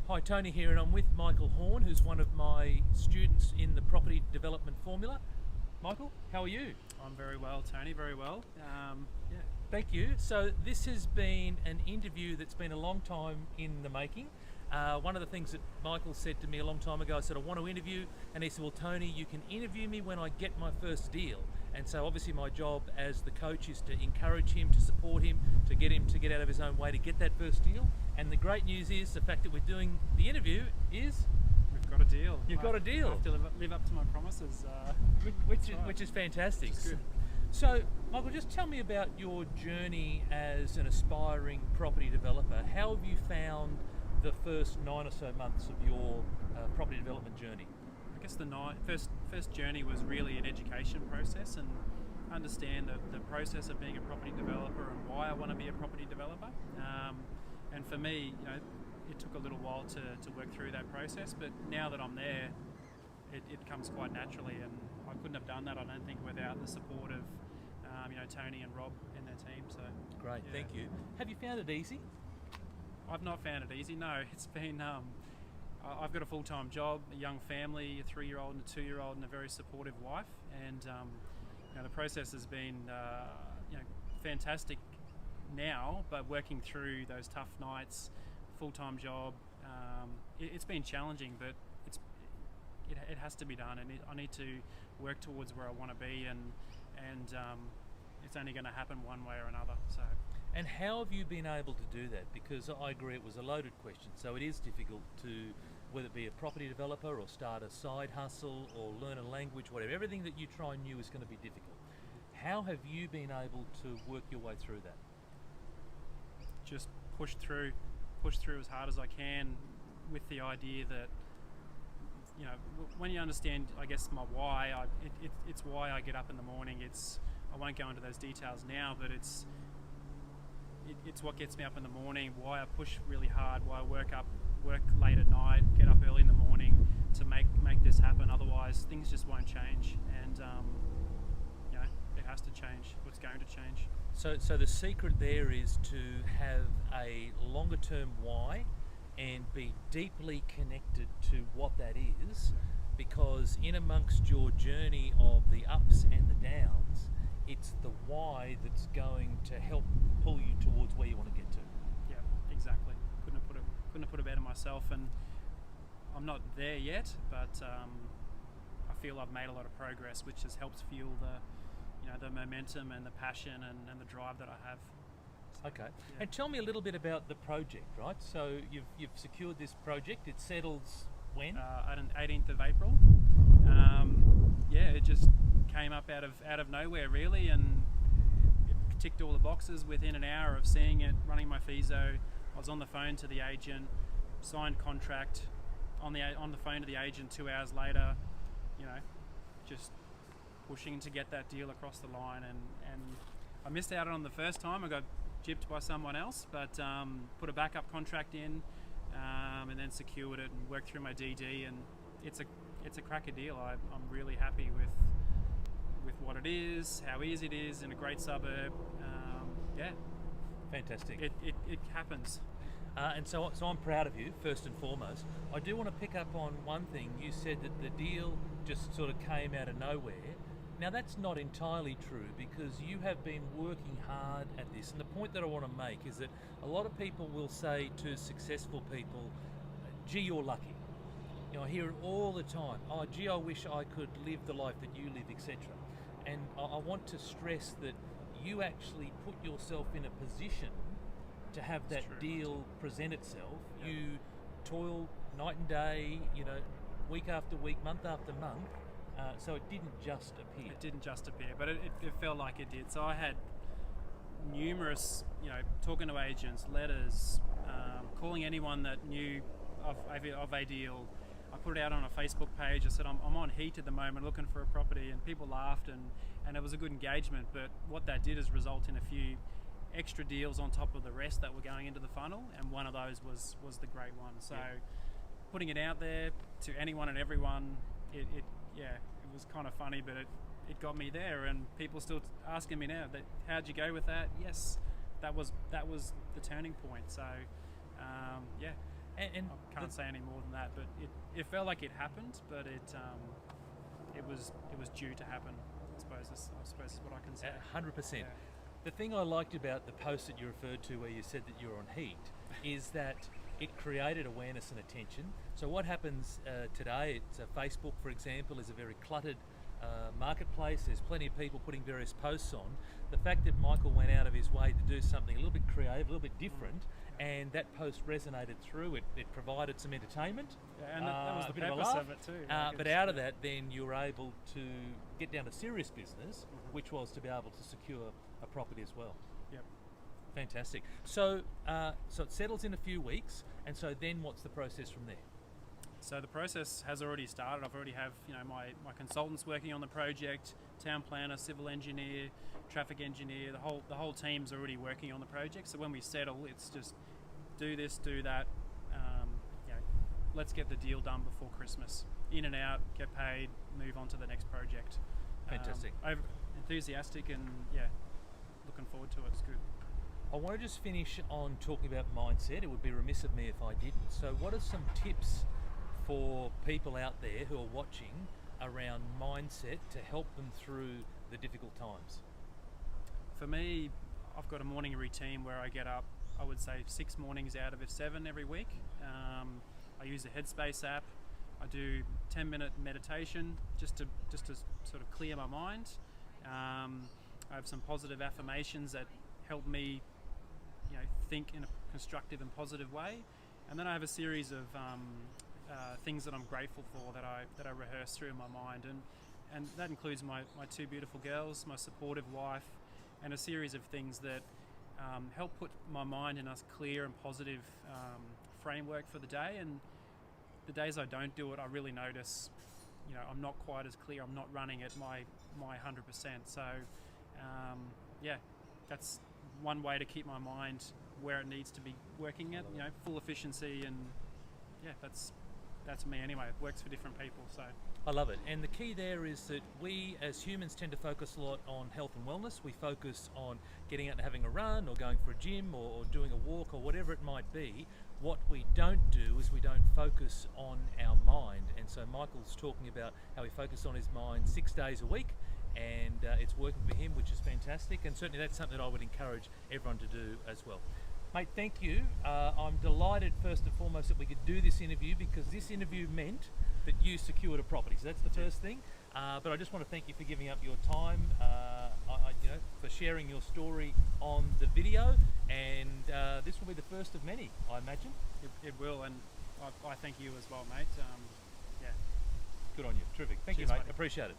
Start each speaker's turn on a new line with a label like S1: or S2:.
S1: Hi, Tony here, and I'm with Michael Horne, who's one of my students in the property development formula. Michael, how are you?
S2: I'm very well, Tony, very well. Yeah.
S1: Thank you. So this has been an interview that's been a long time in the making. One of the things that Michael said to me a long time ago, I said, I want to interview, and he said, well, Tony, you can interview me when I get my first deal. And so obviously my job as the coach is to encourage him, to support him to get out of his own way to get that first deal. And the great news is the fact that we're doing the interview is
S2: We've got a deal.
S1: You've got a deal.
S2: I have to live up to my promises.
S1: which is fantastic.
S2: Which is good.
S1: So, Michael, just tell me about your journey as an aspiring property developer. How have you found the first 9 or so months of your property development journey?
S2: I guess the first journey was really an education process and understand the process of being a property developer and why I want to be a property developer. And for me, it took a little while to work through that process, but now that I'm there, it comes quite naturally, and I couldn't have done that, I don't think, without the support of Tony and Rob and their team. So
S1: Great,
S2: yeah.
S1: thank you. Have you found it easy?
S2: I've not found it easy. No, it's been. I've got a full-time job, a young family, a 3-year-old and a 2-year-old, and a very supportive wife. And the process has been fantastic now, but working through those tough nights, full-time job, it's been challenging, but it has to be done, and I need to work towards where I want to be, and it's only going to happen one way or another. So.
S1: And how have you been able to do that? Because I agree it was a loaded question, so it is difficult to, whether it be a property developer or start a side hustle or learn a language, whatever, everything that you try new is going to be difficult. How have you been able to work your way through that?
S2: Just push through as hard as I can, with the idea that when you understand, I guess, my why, it's why I get up in the morning. I won't go into those details now, but it's what gets me up in the morning, why I push really hard, why I work late at night, get up early in the morning to make this happen. Otherwise, things just won't change, and it has to change. What's going to change?
S1: So the secret there is to have a longer term why and be deeply connected to what that is, because in amongst your journey of the ups and the downs, it's the why that's going to help pull you towards where you want to get to.
S2: Yeah, exactly. Couldn't have put it better myself, and I'm not there yet, but I feel I've made a lot of progress, which has helped fuel the momentum and the passion and the drive that I have.
S1: Okay.
S2: Yeah.
S1: And tell me a little bit about the project, right? So you've secured this project. It settles when?
S2: At an 18th of April. It just came up out of nowhere, really, and it ticked all the boxes within an hour of seeing it, running my FISO. I was on the phone to the agent, signed contract, on the phone to the agent 2 hours later, just pushing to get that deal across the line, and I missed out on the first time. I got gypped by someone else, but put a backup contract in, and then secured it and worked through my DD, and it's a cracker deal. I'm really happy with what it is, how easy it is in a great suburb.
S1: Fantastic.
S2: It happens.
S1: And so I'm proud of you, first and foremost. I do want to pick up on one thing. You said that the deal just sort of came out of nowhere. Now that's not entirely true, because you have been working hard at this, and the point that I want to make is that a lot of people will say to successful people, gee, you're lucky. I hear it all the time. Oh, gee, I wish I could live the life that you live, etc. And I want to stress that you actually put yourself in a position to have that deal present itself.
S2: Yep.
S1: You toil night and day, week after week, month after month. So it didn't just appear.
S2: It didn't just appear, but it felt like it did. So I had numerous, talking to agents, letters, calling anyone that knew of a deal. I put it out on a Facebook page. I said, I'm on Heat at the moment looking for a property, and people laughed, and it was a good engagement. But what that did is result in a few extra deals on top of the rest that were going into the funnel, and one of those was the great one. So putting it out there to anyone and everyone, it was kind of funny, but it got me there, and people still asking me now, how'd you go with that? Yes, that was the turning point. So
S1: And
S2: I can't say any more than that, but it felt like it happened, but it was due to happen. I suppose is what I can say.
S1: 100%.
S2: Yeah.
S1: The thing I liked about the post that you referred to where you said that you're on heat is that it created awareness and attention. So what happens today, it's Facebook, for example, is a very cluttered marketplace. There's plenty of people putting various posts on. The fact that Michael went out of his way to do something a little bit creative, a little bit different, and that post resonated through. It provided some entertainment.
S2: Yeah, and that was the
S1: a bit of a
S2: purpose
S1: laugh.
S2: of it too.
S1: But out of that, then you were able to get down to serious business, which was to be able to secure a property as well.
S2: Yep.
S1: Fantastic. So, so it settles in a few weeks, and so then what's the process from there?
S2: So the process has already started. I've already have my consultants working on the project, town planner, civil engineer, traffic engineer. The whole team's already working on the project. So when we settle, it's just do this, do that. Let's get the deal done before Christmas. In and out, get paid, move on to the next project.
S1: Fantastic.
S2: I'm enthusiastic and looking forward to it. It's good.
S1: I want to just finish on talking about mindset. It would be remiss of me if I didn't. So what are some tips for people out there who are watching around mindset to help them through the difficult times?
S2: For me, I've got a morning routine where I get up, I would say 6 mornings out of 7 every week. I use the Headspace app. I do 10-minute meditation just to sort of clear my mind. I have some positive affirmations that help me think in a constructive and positive way. And then I have a series of things that I'm grateful for that I rehearse through in my mind, and that includes my 2 beautiful girls, my supportive wife, and a series of things that help put my mind in a clear and positive framework for the day. And the days I don't do it, I really notice I'm not quite as clear, I'm not running at my 100%. So that's one way to keep my mind where it needs to be working at, full efficiency. And that's me anyway. It works for different people. So
S1: I love it. And the key there is that we as humans tend to focus a lot on health and wellness. We focus on getting out and having a run or going for a gym or doing a walk or whatever it might be. What we don't do is we don't focus on our mind. And so Michael's talking about how he focused on his mind 6 days a week, and it's working for him, which is fantastic. And certainly that's something that I would encourage everyone to do as well. Mate, thank you. I'm delighted first and foremost that we could do this interview, because this interview meant that you secured a property. So that's the first thing. But I just want to thank you for giving up your time, for sharing your story on the video. And this will be the first of many, I imagine.
S2: It will, and I thank you as well, mate.
S1: Good on you. Terrific. Thank
S2: Cheers,
S1: you, mate.
S2: buddy.
S1: Appreciate it.